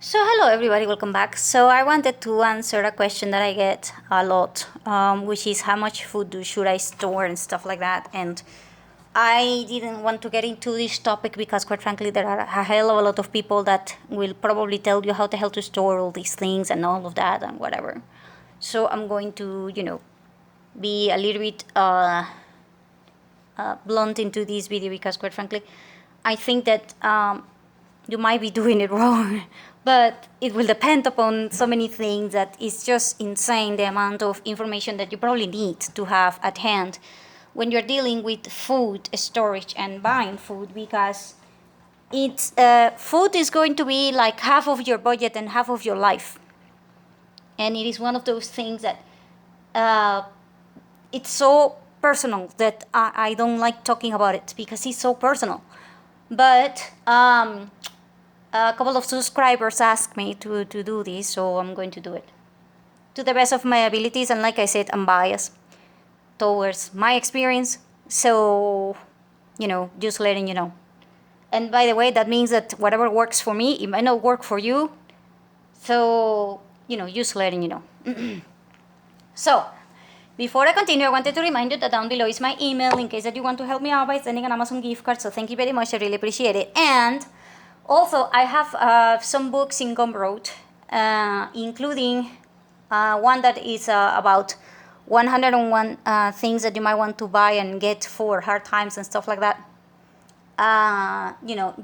So, hello everybody, welcome back. So, I wanted to answer a question that I get a lot, which is how much food should I store and stuff like that. And I didn't want to get into this topic because, quite frankly, there are a hell of a lot of people that will probably tell you how the hell to store all these things and all of that and whatever. So, I'm going to, be a little bit blunt into this video because, quite frankly, I think that you might be doing it wrong, but it will depend upon so many things that it's just insane the amount of information that you probably need to have at hand when you're dealing with food storage and buying food, because it's food is going to be like half of your budget and half of your life, and it is one of those things that it's so personal that I don't like talking about it because it's so personal. But a couple of subscribers asked me to do this, so I'm going to do it to the best of my abilities. And like I said, I'm biased towards my experience, so just letting you know. And by the way, that means that whatever works for me, it might not work for you, so just letting you know. So before I continue, I wanted to remind you that down below is my email in case that you want to help me out by sending an Amazon gift card. So thank you very much. I really appreciate it. And also, I have some books in Gumroad, including one that is about 101 things that you might want to buy and get for hard times and stuff like that.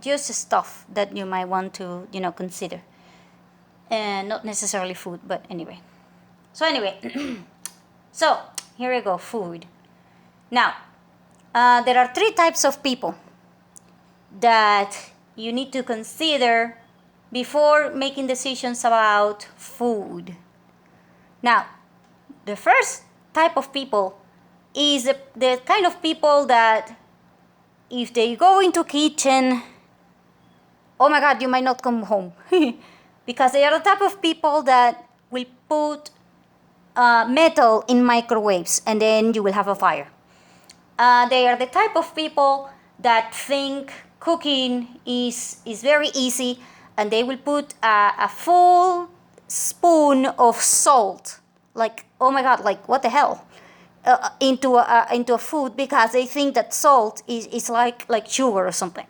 Just stuff that you might want to, consider. And not necessarily food, but anyway. So anyway, so here we go, food. Now, there are three types of people that you need to consider before making decisions about food. Now, the first type of people is the kind of people that if they go into kitchen, oh my God, you might not come home. Because they are the type of people that will put metal in microwaves and then you will have a fire. They are the type of people that think cooking is very easy, and they will put a full spoon of salt, like, oh my God, like what the hell, into a food because they think that salt is like sugar or something.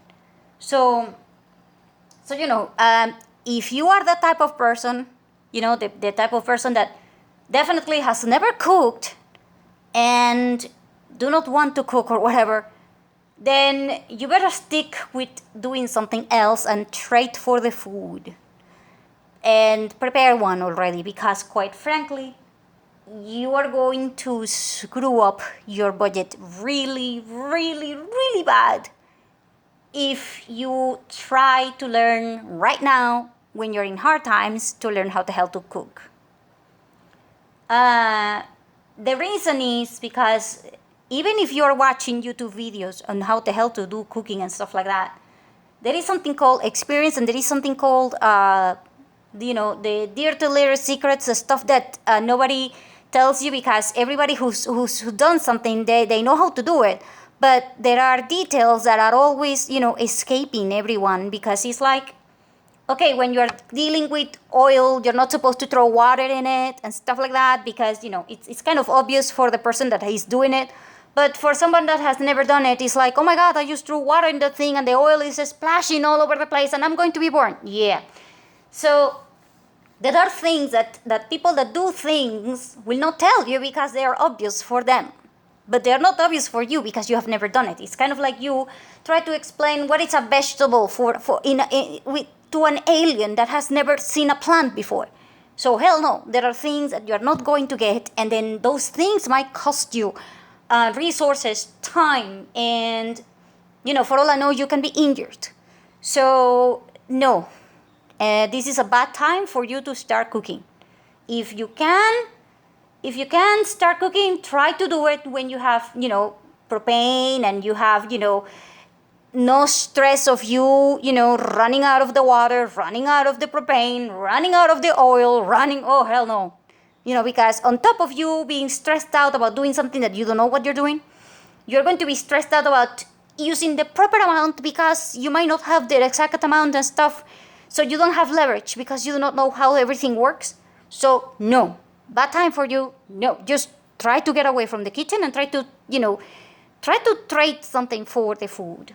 So if you are the type of person, the type of person that definitely has never cooked and do not want to cook or whatever, then you better stick with doing something else and trade for the food and prepare one already, because quite frankly, you are going to screw up your budget really, really, really bad if you try to learn right now when you're in hard times to learn how the hell to cook. The reason is because even if you're watching YouTube videos on how the hell to do cooking and stuff like that, there is something called experience, and there is something called, the dirty little secrets, the stuff that nobody tells you, because everybody who's done something, they know how to do it. But there are details that are always, escaping everyone, because it's like, okay, when you're dealing with oil, you're not supposed to throw water in it and stuff like that, because, it's kind of obvious for the person that is doing it. But for someone that has never done it, it's like, oh my God, I just threw water in the thing and the oil is splashing all over the place and I'm going to be burned. Yeah. So there are things that people that do things will not tell you because they are obvious for them. But they are not obvious for you because you have never done it. It's kind of like you try to explain what is a vegetable to an alien that has never seen a plant before. So hell no, there are things that you're not going to get, and then those things might cost you resources, time, and for all I know, you can be injured. So no, this is a bad time for you to start cooking. If you can start cooking, try to do it when you have propane and you have no stress of you running out of the water, running out of the propane, running out of the oil, oh hell no. Because on top of you being stressed out about doing something that you don't know what you're doing, you're going to be stressed out about using the proper amount because you might not have the exact amount and stuff. So you don't have leverage because you do not know how everything works. So no, bad time for you. No, just try to get away from the kitchen and try to, try to trade something for the food,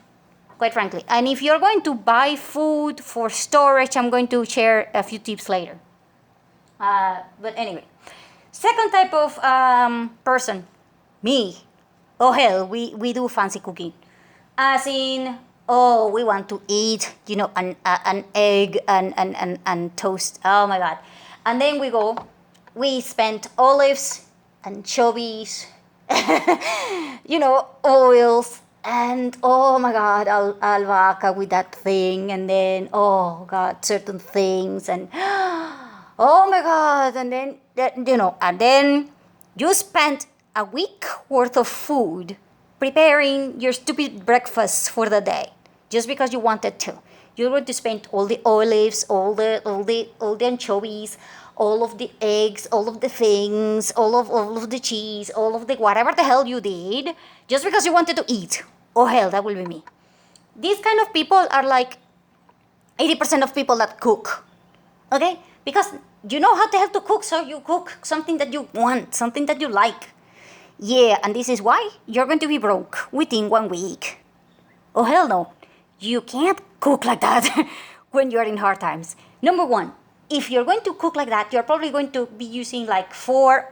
quite frankly. And if you're going to buy food for storage, I'm going to share a few tips later. But anyway, second type of person, me. Oh hell, we do fancy cooking. As in, oh, we want to eat, an egg and toast. Oh my God. And then we spent olives, anchovies, oils, and oh my God, albahaca with that thing, and then, oh God, certain things, and oh my God, and then, and then you spent a week worth of food preparing your stupid breakfast for the day just because you wanted to. You're going to spend all the olives, all the anchovies, all of the eggs, all of the things, all of the cheese, all of the whatever the hell you did, just because you wanted to eat. Oh hell, that will be me. These kind of people are like 80% of people that cook. Okay? Because you know how the hell to cook, so you cook something that you want, something that you like. Yeah, and this is why you're going to be broke within 1 week. Oh hell no. You can't cook like that when you're in hard times. Number one, if you're going to cook like that, you're probably going to be using like four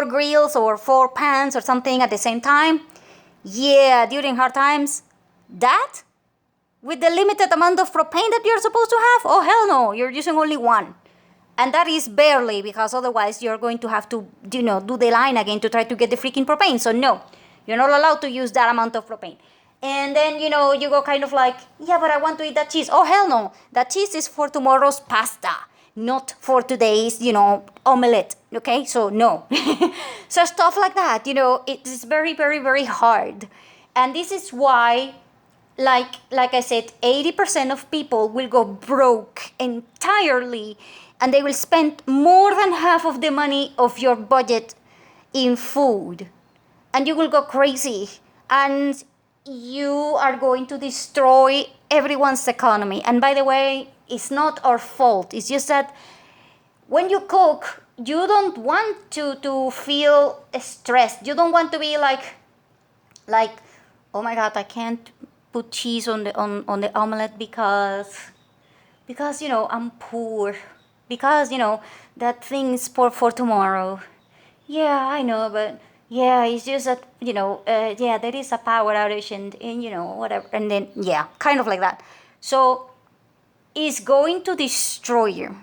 grills or 4 pans or something at the same time. Yeah, during hard times, that with the limited amount of propane that you're supposed to have, oh hell no, you're using only one. And that is barely, because otherwise you're going to have to, do the line again to try to get the freaking propane. So no, you're not allowed to use that amount of propane. And then, you go kind of like, yeah, but I want to eat that cheese. Oh, hell no. That cheese is for tomorrow's pasta, not for today's, omelette. Okay? So no. So stuff like that, it is very, very, very hard. And this is why, like I said, 80% of people will go broke entirely, and they will spend more than half of the money of your budget in food. And you will go crazy. And you are going to destroy everyone's economy. And by the way, it's not our fault. It's just that when you cook, you don't want to feel stressed. You don't want to be like, oh my God, I can't put cheese on the omelette because I'm poor. Because that thing is for tomorrow. Yeah, I know, but yeah, it's just that, there is a power outage and whatever. And then, yeah, kind of like that. So it's going to destroy you.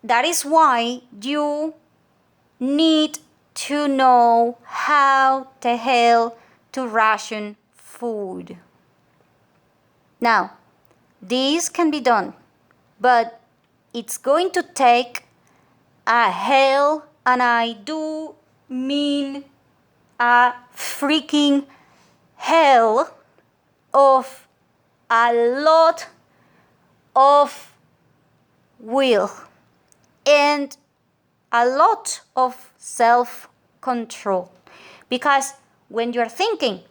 That is why you need to know how the hell to ration food. Now, this can be done, but it's going to take a hell, and I do mean a freaking hell of a lot of will and a lot of self-control. Because when you're thinking,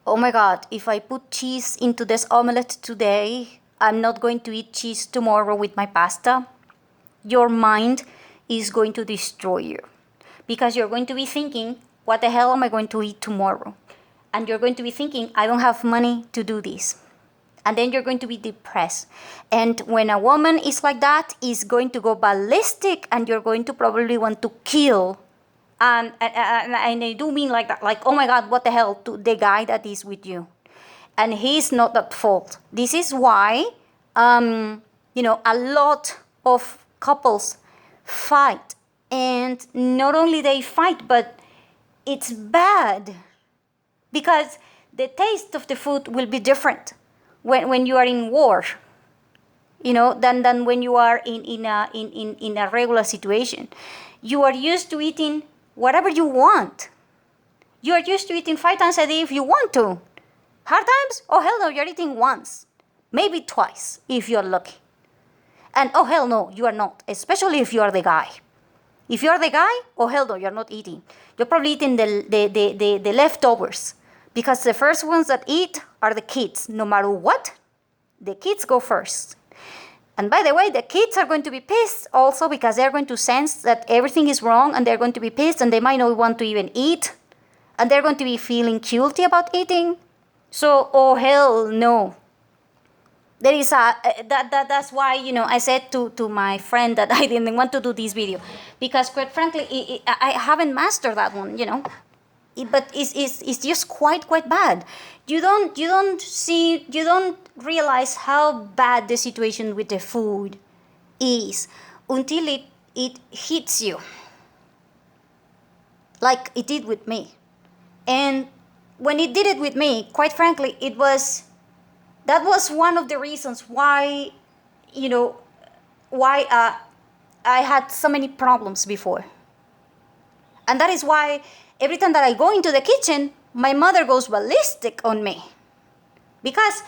oh my God, if I put cheese into this omelette today, I'm not going to eat cheese tomorrow with my pasta, your mind is going to destroy you. Because you're going to be thinking, what the hell am I going to eat tomorrow? And you're going to be thinking, I don't have money to do this. And then you're going to be depressed. And when a woman is like that, is going to go ballistic, and you're going to probably want to kill. And I do mean like that, like, oh my God, what the hell, to the guy that is with you. And he's not at fault. This is why, a lot of couples fight. And not only they fight, but it's bad. Because the taste of the food will be different when you are in war, than when you are in a regular situation. You are used to eating whatever you want. You are used to eating 5 times a day if you want to. Hard times? Oh hell no, you're eating once. Maybe twice, if you're lucky. And oh hell no, you are not. Especially if you are the guy. If you're the guy, oh hell no, you're not eating. You're probably eating the leftovers. Because the first ones that eat are the kids, no matter what. the kids go first. And by the way, the kids are going to be pissed also because they're going to sense that everything is wrong, and they're going to be pissed, and they might not want to even eat, and they're going to be feeling guilty about eating. So, oh hell no. There is that's why, I said to my friend that I didn't want to do this video, because quite frankly, I haven't mastered that one, but it's just quite bad. You don't realize how bad the situation with the food is until it hits you, like it did with me. And when it did it with me, quite frankly, that was one of the reasons why I had so many problems before. And that is why every time that I go into the kitchen, my mother goes ballistic on me, because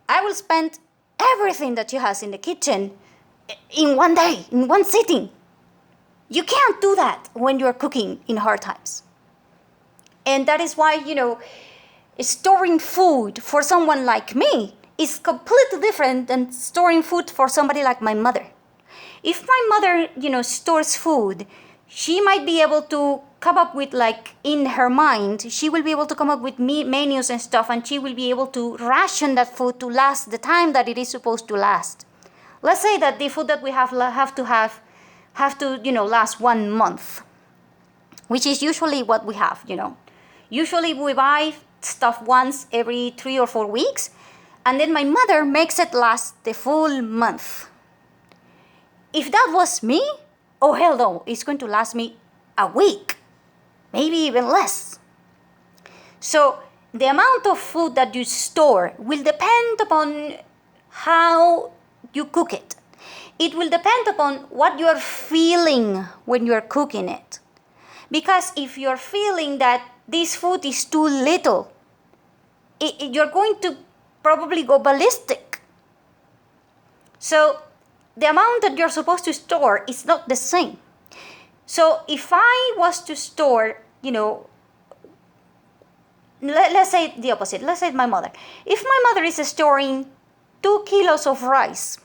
I will spend everything that she has in the kitchen in one day, in one sitting. You can't do that when you're cooking in hard times. And that is why, storing food for someone like me is completely different than storing food for somebody like my mother. If my mother, stores food, she might be able to come up with, like, in her mind, she will be able to come up with menus and stuff, and she will be able to ration that food to last the time that it is supposed to last. Let's say that the food that we have to last 1 month, which is usually what we have, Usually we buy stuff once every 3 or 4 weeks, and then my mother makes it last the full month. If that was me, oh hell no, it's going to last me a week, maybe even less. So the amount of food that you store will depend upon how you cook it. It will depend upon what you are feeling when you are cooking it. Because if you're feeling that this food is too little, you're going to probably go ballistic. So the amount that you're supposed to store is not the same. So if I was to store, let's say the opposite. Let's say my mother. If my mother is storing 2 kilos of rice,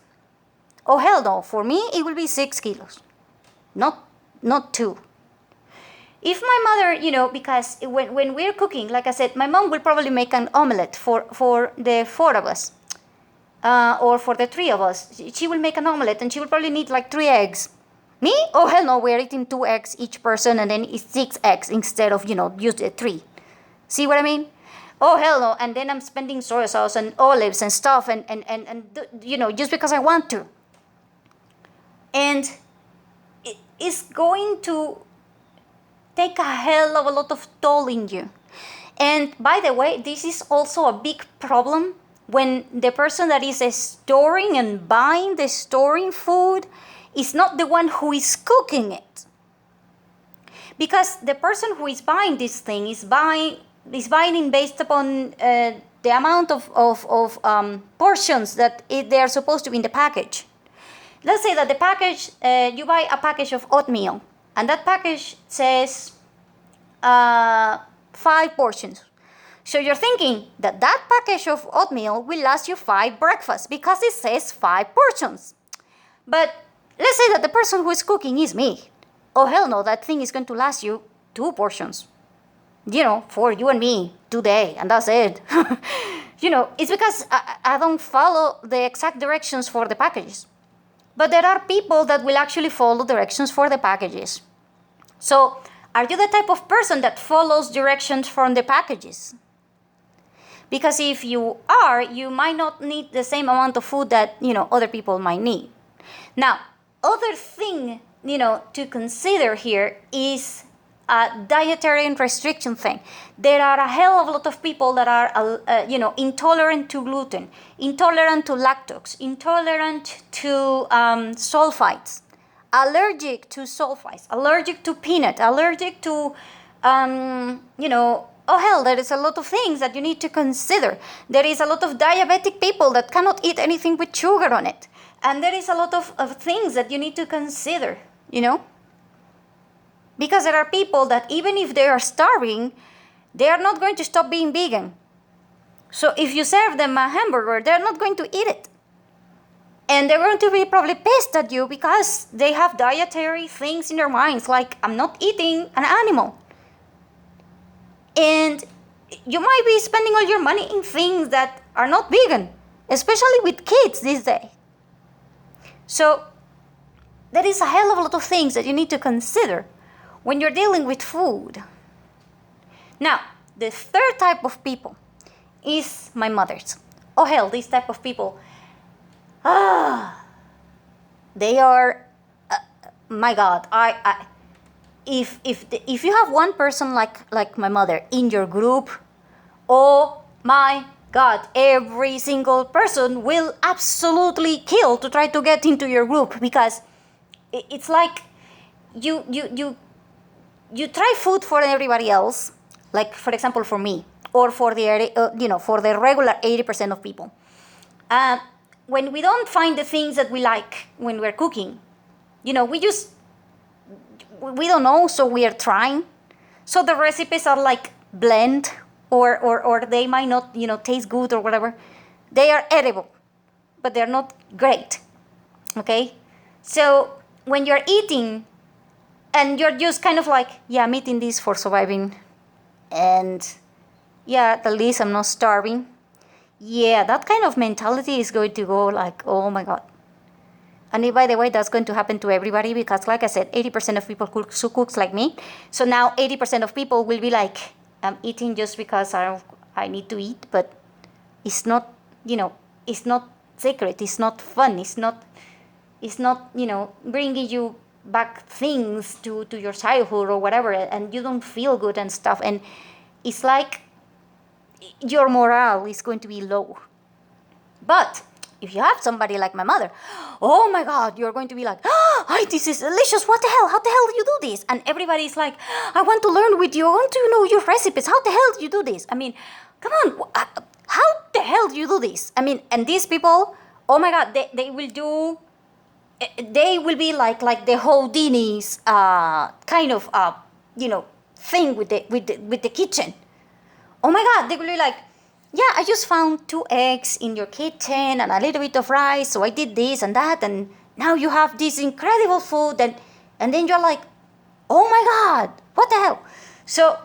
oh hell no, for me it will be 6 kilos, not 2. If my mother, because when we're cooking, like I said, my mom will probably make an omelette for the 4 of us, or for the 3 of us. She will make an omelette, and she will probably need like 3 eggs. Me? Oh hell no, we're eating 2 eggs each person, and then it's 6 eggs instead of, use the 3. See what I mean? Oh hell no, and then I'm spending soy sauce and olives and stuff, and just because I want to. And it's going to take a hell of a lot of toll in you. And by the way, this is also a big problem when the person that is storing and buying the storing food is not the one who is cooking it. Because the person who is buying this thing is buying it based upon the amount of portions that they are supposed to be in the package. Let's say that the package, you buy a package of oatmeal, and that package says 5 portions. So you're thinking that package of oatmeal will last you 5 breakfasts because it says 5 portions. But let's say that the person who is cooking is me. Oh hell no, that thing is going to last you 2 portions. For you and me today, and that's it. It's because I don't follow the exact directions for the packages. But there are people that will actually follow directions for the packages. So, are you the type of person that follows directions from the packages? Because if you are, you might not need the same amount of food that, other people might need. Now, other thing, to consider here is a dietary restriction thing. There are a hell of a lot of people that are, intolerant to gluten, intolerant to lactose, intolerant to sulfites, allergic to sulfites, allergic to peanut, allergic to, oh hell, there is a lot of things that you need to consider. There is a lot of diabetic people that cannot eat anything with sugar on it. And there is a lot of things that you need to consider, Because there are people that even if they are starving, they are not going to stop being vegan. So if you serve them a hamburger, they're not going to eat it. And they're going to be probably pissed at you because they have dietary things in their minds, like, I'm not eating an animal. And you might be spending all your money in things that are not vegan, especially with kids these days. So there is a hell of a lot of things that you need to consider when you're dealing with food. Now, the third type of people is my mothers. Oh hell, this type of people, they are, my God, if you have one person like my mother in your group, oh my God, every single person will absolutely kill to try to get into your group, because it's like you try food for everybody else, like for example for me, or for the for the regular 80% of people. When we don't find the things that we like when we're cooking, we don't know, so we are trying. So the recipes are like bland, or they might not, taste good or whatever. They are edible, but they're not great. Okay? So when you're eating and you're just kind of like, yeah, I'm eating this for surviving, and yeah, at least I'm not starving. Yeah, that kind of mentality is going to go like, oh my God. And by the way, that's going to happen to everybody, because like I said, 80% of people cooks like me. So now 80% of people will be like, I'm eating just because I need to eat, but it's not, it's not sacred, it's not fun, it's not, bringing you back things to your childhood or whatever, and you don't feel good and stuff. And it's like your morale is going to be low. But if you have somebody like my mother, oh my God, you're going to be like, oh, this is delicious, what the hell, how the hell do you do this? And everybody's like, I want to learn with you, I want to know your recipes, how the hell do you do this? I mean, come on, how the hell do you do this? I mean, and these people, oh my God, they will be like the Houdini's kind of thing with the kitchen. Oh my God, they will be like, yeah, I just found 2 eggs in your kitchen and a little bit of rice, so I did this and that, and now you have this incredible food, and then you're like, oh my God, what the hell? So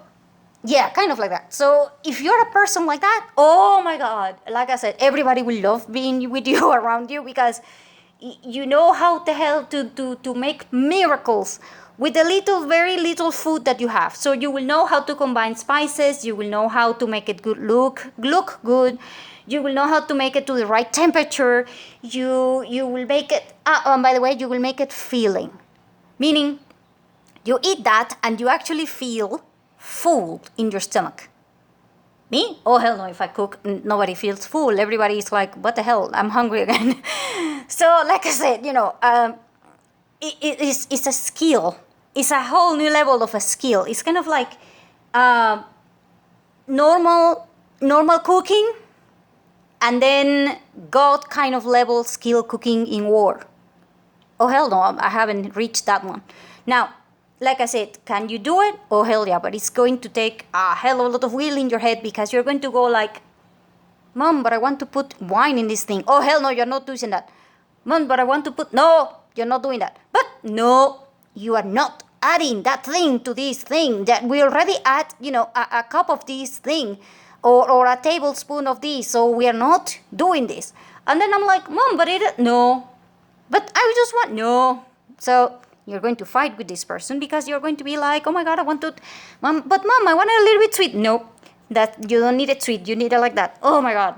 yeah, kind of like that. So if you're a person like that, oh my God, like I said, everybody will love being with you, around you, because you know how the hell to make miracles with the very little food that you have. So you will know how to combine spices, you will know how to make it look good, you will know how to make it to the right temperature, you will make it, by the way, you will make it filling. Meaning, you eat that and you actually feel full in your stomach. Me? Oh hell no, if I cook, nobody feels full. Everybody is like, what the hell, I'm hungry again. So like I said, it's a skill. It's a whole new level of a skill. It's kind of like normal cooking, and then God kind of level skill cooking in war. Oh hell no, I haven't reached that one. Now, like I said, can you do it? Oh hell yeah, but it's going to take a hell of a lot of will in your head, because you're going to go like, Mom, but I want to put wine in this thing. Oh hell no, you're not doing that. Mom, but I want to put, no, you're not doing that. But no, you are not adding that thing to this thing that we already add, a cup of this thing, or a tablespoon of this, so we are not doing this. And then I'm like, Mom, but no, but I just want, no. So you're going to fight with this person, because you're going to be like, oh my God, I want to, Mom, I want it a little bit sweet. No, that you don't need it sweet, you need it like that. Oh my God.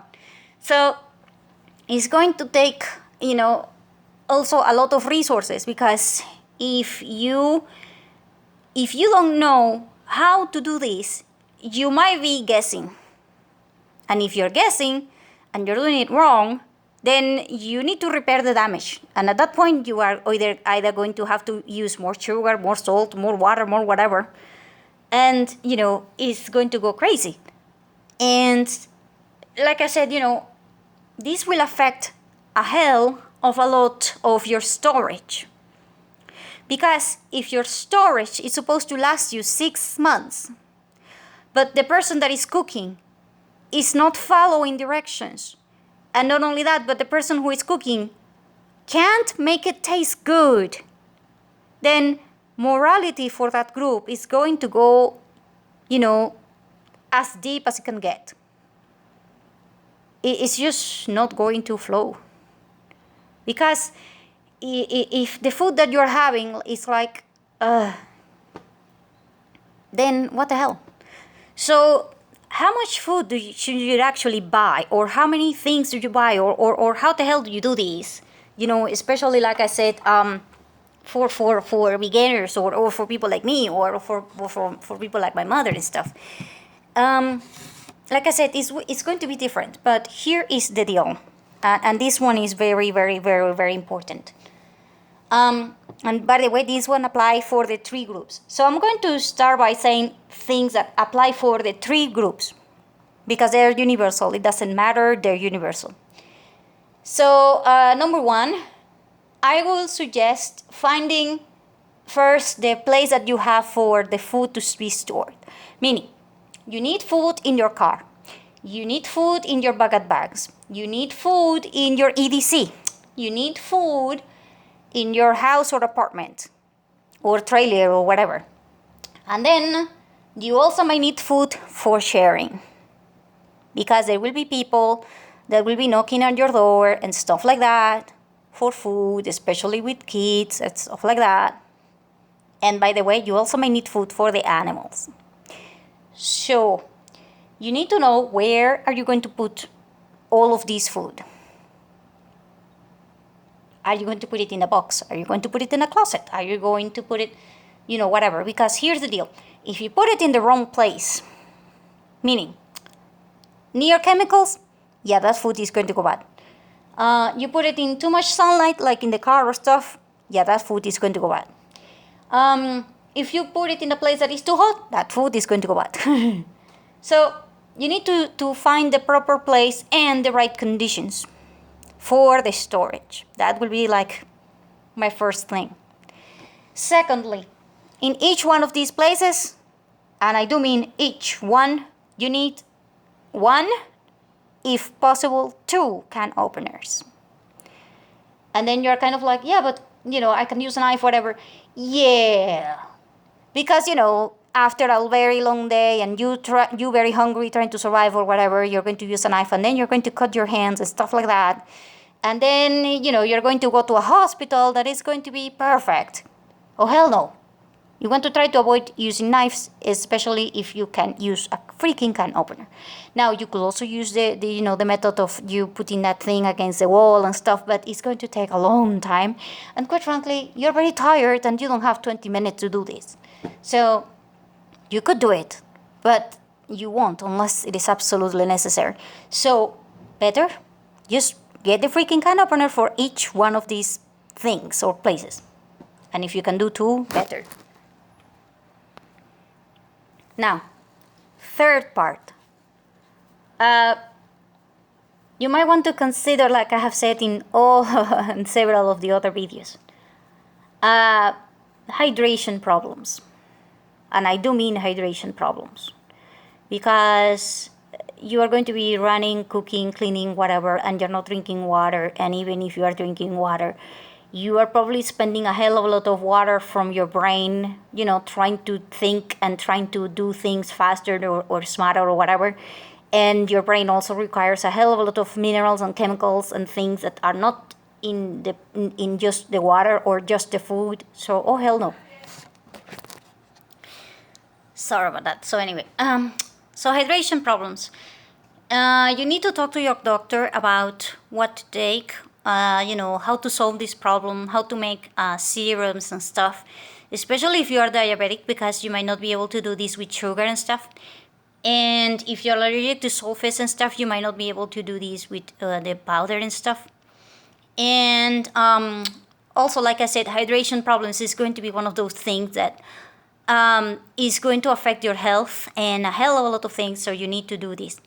So it's going to take, also a lot of resources, because if you don't know how to do this, you might be guessing. And if you're guessing and you're doing it wrong, then you need to repair the damage. And at that point, you are either going to have to use more sugar, more salt, more water, more whatever. And, it's going to go crazy. And like I said, this will affect a hell of a lot of your storage. Because if your storage is supposed to last you 6 months, but the person that is cooking is not following directions. And not only that, but the person who is cooking can't make it taste good, then morality for that group is going to go, as deep as it can get. It's just not going to flow. Because if the food that you're having is like, then what the hell? So how much food should you actually buy? Or how many things do you buy? Or how the hell do you do this? Especially like I said, for beginners or for people like me or for people like my mother and stuff. Like I said, it's going to be different. But here is the deal. And this one is very, very, very, very important. And by the way, this one applies for the 3 groups. So I'm going to start by saying things that apply for the 3 groups. Because they're universal. It doesn't matter, they're universal. So, number 1, I will suggest finding first the place that you have for the food to be stored. Meaning, you need food in your car. You need food in your bucket bags. You need food in your EDC. You need food in your house or apartment or trailer or whatever. And then you also might need food for sharing. Because there will be people that will be knocking on your door and stuff like that for food, especially with kids and stuff like that. And by the way, you also may need food for the animals. So you need to know where are you going to put all of this food. Are you going to put it in a box? Are you going to put it in a closet? Are you going to put it, whatever? Because here's the deal. If you put it in the wrong place, meaning near chemicals, yeah, that food is going to go bad. You put it in too much sunlight, like in the car or stuff, yeah, that food is going to go bad. If you put it in a place that is too hot, that food is going to go bad. So you need to find the proper place and the right conditions for the storage. That will be like my first thing. Secondly, in each one of these places, and I do mean each one, you need 1, if possible, 2 can openers. And then you're kind of like, yeah, but, I can use a knife, whatever. Yeah. Because, after a very long day and you very hungry trying to survive or whatever, you're going to use a knife and then you're going to cut your hands and stuff like that. And then, you're going to go to a hospital that is going to be perfect. Oh, hell no. You want to try to avoid using knives, especially if you can use a freaking can opener. Now, you could also use the method of you putting that thing against the wall and stuff, but it's going to take a long time. And quite frankly, you're very tired and you don't have 20 minutes to do this. So, you could do it, but you won't unless it is absolutely necessary. So, better, just get the freaking can opener for each one of these things or places. And if you can do 2, better. Now, third part. You might want to consider, like I have said in in several of the other videos, hydration problems. And I do mean hydration problems. Because you are going to be running, cooking, cleaning, whatever, and you're not drinking water. And even if you are drinking water, you are probably spending a hell of a lot of water from your brain, trying to think and trying to do things faster or smarter or whatever. And your brain also requires a hell of a lot of minerals and chemicals and things that are not in just the water or just the food. So, oh hell no. Sorry about that. So anyway, so hydration problems. You need to talk to your doctor about what to take, how to solve this problem, how to make serums and stuff, especially if you are diabetic, because you might not be able to do this with sugar and stuff. And if you're allergic to sulfates and stuff, you might not be able to do this with the powder and stuff. And also, like I said, hydration problems is going to be one of those things that is going to affect your health and a hell of a lot of things, so you need to do this.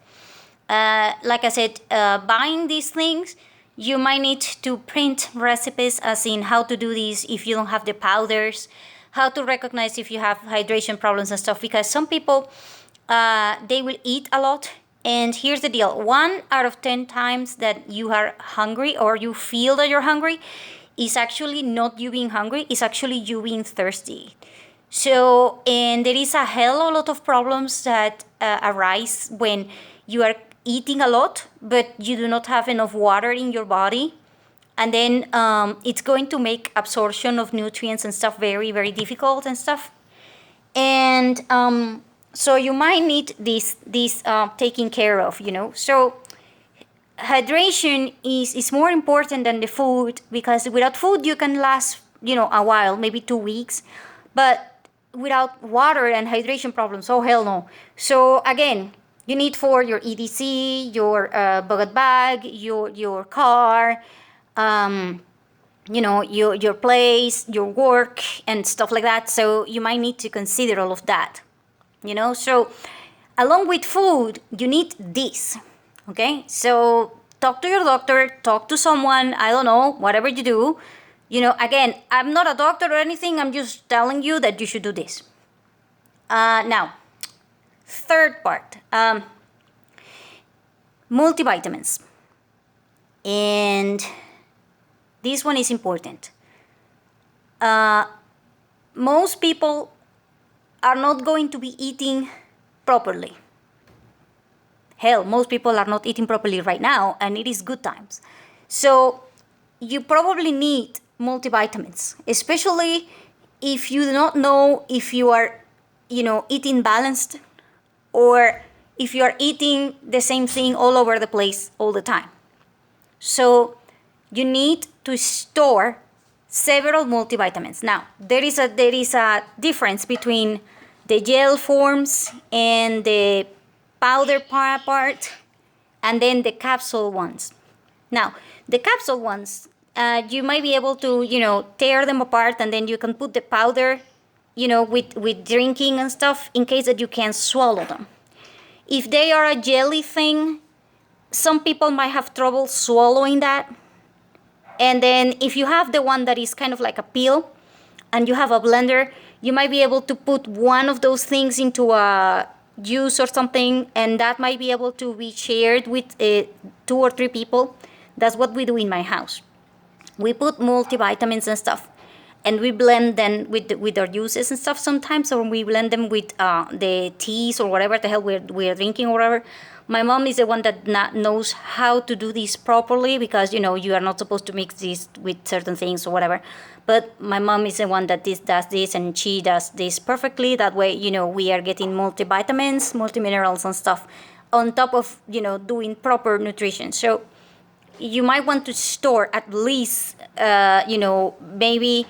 Like I said, buying these things, you might need to print recipes as in how to do this if you don't have the powders, how to recognize if you have hydration problems and stuff, because some people, they will eat a lot And here's the deal: 1 out of 10 times that you are hungry or you feel that you're hungry is actually not you being hungry, it's actually you being thirsty. So, and there is a hell of a lot of problems that arise when you are eating a lot, but you do not have enough water in your body. And then it's going to make absorption of nutrients and stuff very, very difficult and stuff. And so you might need this taken care of, So hydration is more important than the food, because without food you can last, a while, maybe 2 weeks. But without water and hydration problems, oh hell no. So again, you need for your EDC, your bucket bag, your car, your place, your work, and stuff like that. So you might need to consider all of that, So along with food, you need this, okay? So talk to your doctor, talk to someone, I don't know, whatever you do. Again, I'm not a doctor or anything, I'm just telling you that you should do this. Now, third part, multivitamins. And this one is important. Most people are not going to be eating properly. Hell, most people are not eating properly right now, and it is good times. So you probably need multivitamins, especially if you do not know if you are, eating balanced, or if you are eating the same thing all over the place all the time. So you need to store several multivitamins. Now, there is a difference between the gel forms and the powder part, and then the capsule ones. Now, the capsule ones, you might be able to, tear them apart, and then you can put the powder, with drinking and stuff, in case that you can't swallow them. If they are a jelly thing, some people might have trouble swallowing that. And then if you have the one that is kind of like a pill, and you have a blender, you might be able to put one of those things into a juice or something, and that might be able to be shared with 2 or 3 people. That's what we do in my house. We put multivitamins and stuff, and we blend them with our juices and stuff sometimes, or we blend them with the teas or whatever the hell we're drinking or whatever. My mom is the one that knows how to do this properly, because you are not supposed to mix this with certain things or whatever. But my mom is the one that does this, and she does this perfectly. That way, we are getting multivitamins, multiminerals and stuff on top of, doing proper nutrition. So you might want to store at least, maybe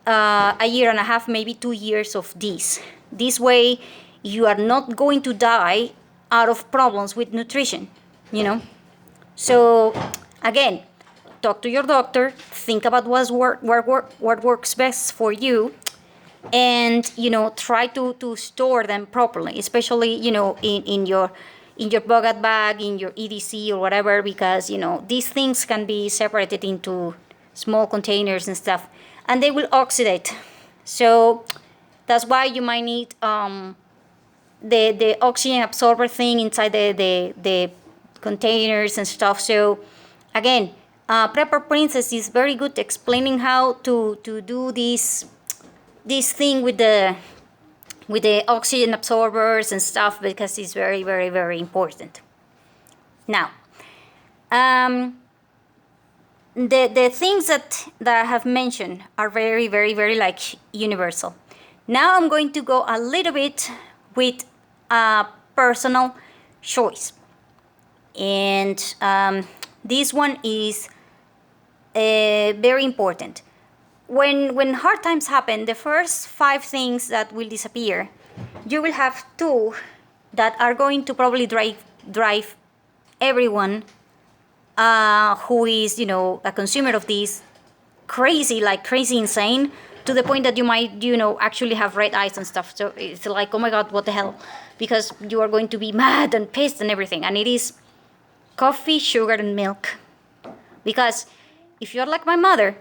a year and a half, maybe 2 years of this. This way, you are not going to die out of problems with nutrition, So again, talk to your doctor, think about what works best for you, and try to store them properly, especially in your bucket bag, in your EDC or whatever, because these things can be separated into small containers and stuff, and they will oxidate. So that's why you might need the oxygen absorber thing inside the containers and stuff. So again, Prepper Princess is very good explaining how to do this thing with the oxygen absorbers and stuff, because it's very, very, very important. Now, the things that I have mentioned are very, very, very universal. Now I'm going to go a little bit with personal choice, and this one is very important. When hard times happen, the first 5 things that will disappear, you will have 2 that are going to probably drive everyone who is a consumer of these crazy insane, to the point that you might actually have red eyes and stuff. So it's like, oh my god, what the hell, because you are going to be mad and pissed and everything. And it is coffee, sugar, and milk. Because if you're like my mother,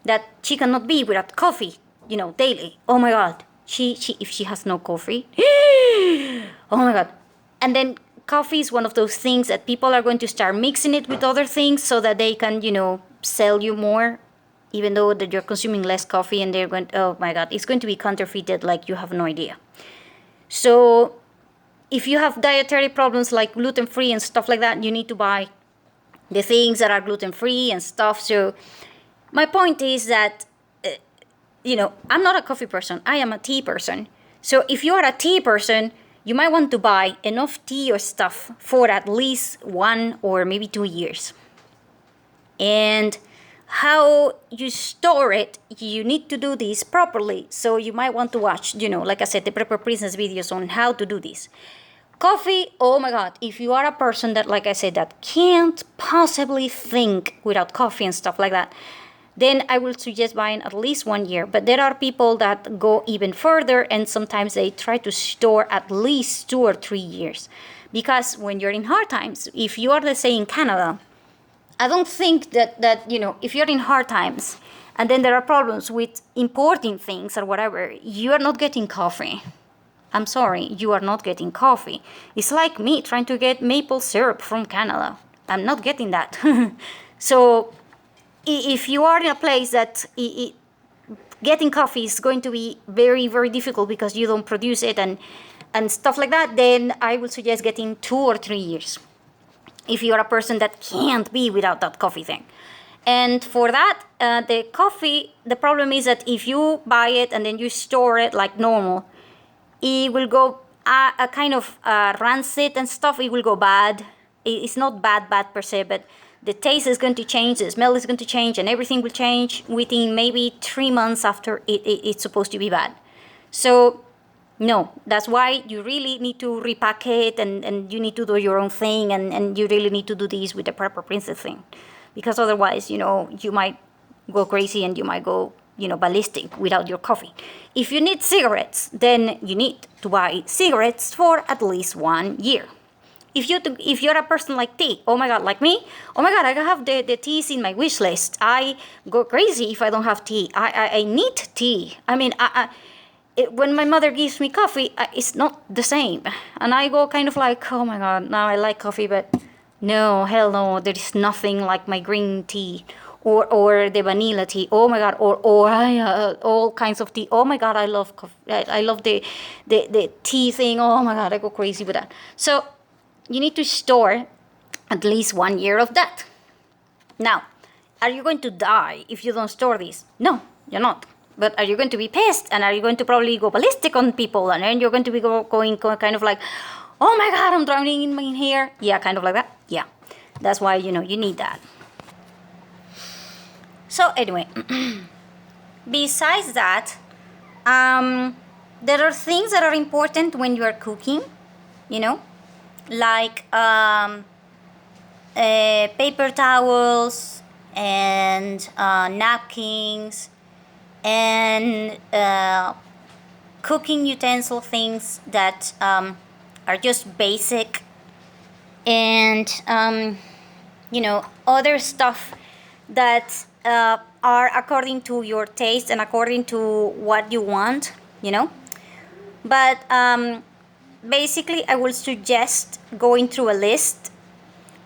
that she cannot be without coffee, daily. Oh my god, she if she has no coffee, oh my god. And then coffee is one of those things that people are going to start mixing it with other things so that they can, sell you more, even though that you're consuming less coffee, and they're going, oh my God, it's going to be counterfeited like you have no idea. So if you have dietary problems like gluten-free and stuff like that, you need to buy the things that are gluten-free and stuff. So my point is that, I'm not a coffee person. I am a tea person. So if you are a tea person, you might want to buy enough tea or stuff for at least 1 or maybe 2 years. And how you store it, you need to do this properly. So you might want to watch, like I said, the Prepper Princess videos on how to do this. Coffee, oh my God, if you are a person that, like I said, that can't possibly think without coffee and stuff like that, then I will suggest buying at least 1 year. But there are people that go even further, and sometimes they try to store at least 2 or 3 years. Because when you're in hard times, if you are, let's say, in Canada, I don't think that if you're in hard times and then there are problems with importing things or whatever, you are not getting coffee. I'm sorry, you are not getting coffee. It's like me trying to get maple syrup from Canada. I'm not getting that. So if you are in a place that getting coffee is going to be very, very difficult because you don't produce it and stuff like that, then I would suggest getting 2 or 3 years. If you're a person that can't be without that coffee thing. And for that, the coffee, the problem is that if you buy it and then you store it like normal, it will go a kind of rancid and stuff. It will go bad. It's not bad per se, but the taste is going to change, the smell is going to change, and everything will change within maybe 3 months after it's supposed to be bad. So no, that's why you really need to repack it, and you need to do your own thing, and you really need to do this with the Prepper Princess thing. Because otherwise, you might go crazy and you might go, ballistic without your coffee. If you need cigarettes, then you need to buy cigarettes for at least 1 year. If you're a person like tea, oh my God, like me, oh my God, I have the teas in my wish list. I go crazy if I don't have tea. I need tea. I mean, when my mother gives me coffee, it's not the same. And I go kind of like, oh my God, now I like coffee, but no, hell no, there is nothing like my green tea or the vanilla tea. Oh my God, or all kinds of tea. Oh my God, I love coffee. I love the tea thing. Oh my God, I go crazy with that. So you need to store at least 1 year of that. Now, are you going to die if you don't store this? No, you're not. But are you going to be pissed, and are you going to probably go ballistic on people, and then you're going to be going kind of like, oh my God, I'm drowning in here? Yeah, kind of like that. Yeah, that's why, you need that. So anyway, besides that, there are things that are important when you are cooking, like paper towels and napkins and cooking utensil things that are just basic, and other stuff that are according to your taste and according to what you want, but basically I would suggest going through a list,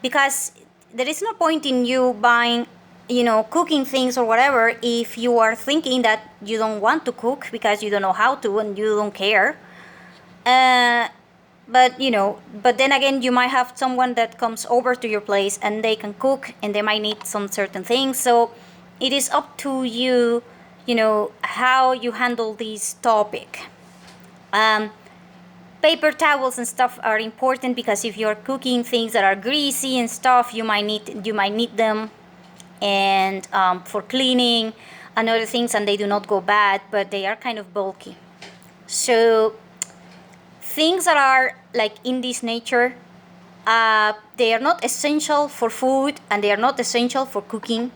because there is no point in you buying cooking things or whatever if you are thinking that you don't want to cook because you don't know how to and you don't care. But then again, you might have someone that comes over to your place and they can cook and they might need some certain things. So it is up to you, how you handle this topic. Paper towels and stuff are important because if you're cooking things that are greasy and stuff, you might need them, and for cleaning and other things, and they do not go bad, but they are kind of bulky. So things that are like in this nature, they are not essential for food and they are not essential for cooking,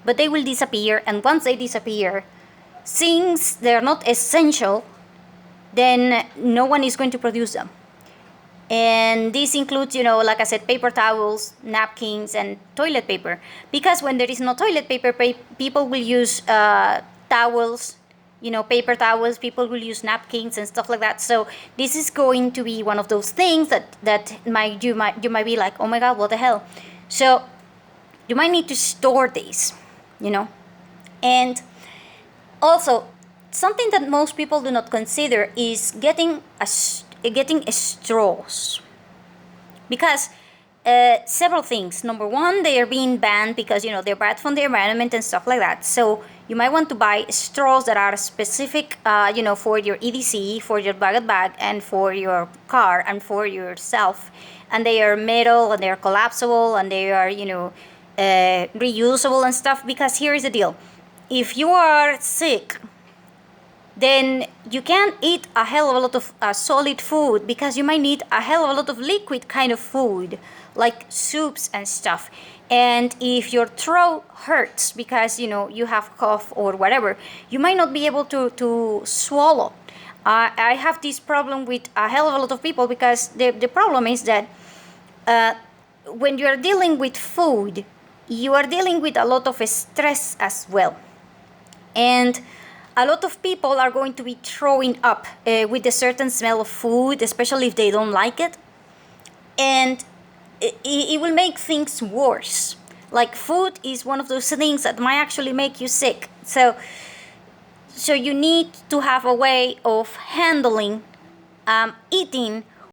but they will disappear. And once they disappear, since they are not essential, then no one is going to produce them. And this includes, like I said, paper towels, napkins, and toilet paper. Because when there is no toilet paper, people will use towels paper towels. People will use napkins and stuff like that. So this is going to be one of those things that you might be like, oh my god, what the hell. So you might need to store these, and also something that most people do not consider is getting straws, because several things. Number one, they are being banned because they're bad for the environment and stuff like that. So you might want to buy straws that are specific, for your EDC, for your bag, and for your car, and for yourself. And they are metal, and they are collapsible, and they are reusable and stuff. Because here is the deal: if you are sick, then you can't eat a hell of a lot of solid food, because you might need a hell of a lot of liquid kind of food, like soups and stuff. And if your throat hurts because you have cough or whatever, you might not be able to swallow. I have this problem with a hell of a lot of people, because the problem is that when you are dealing with food, you are dealing with a lot of stress as well. And a lot of people are going to be throwing up with a certain smell of food, especially if they don't like it. And it will make things worse. Like, food is one of those things that might actually make you sick. So you need to have a way of handling eating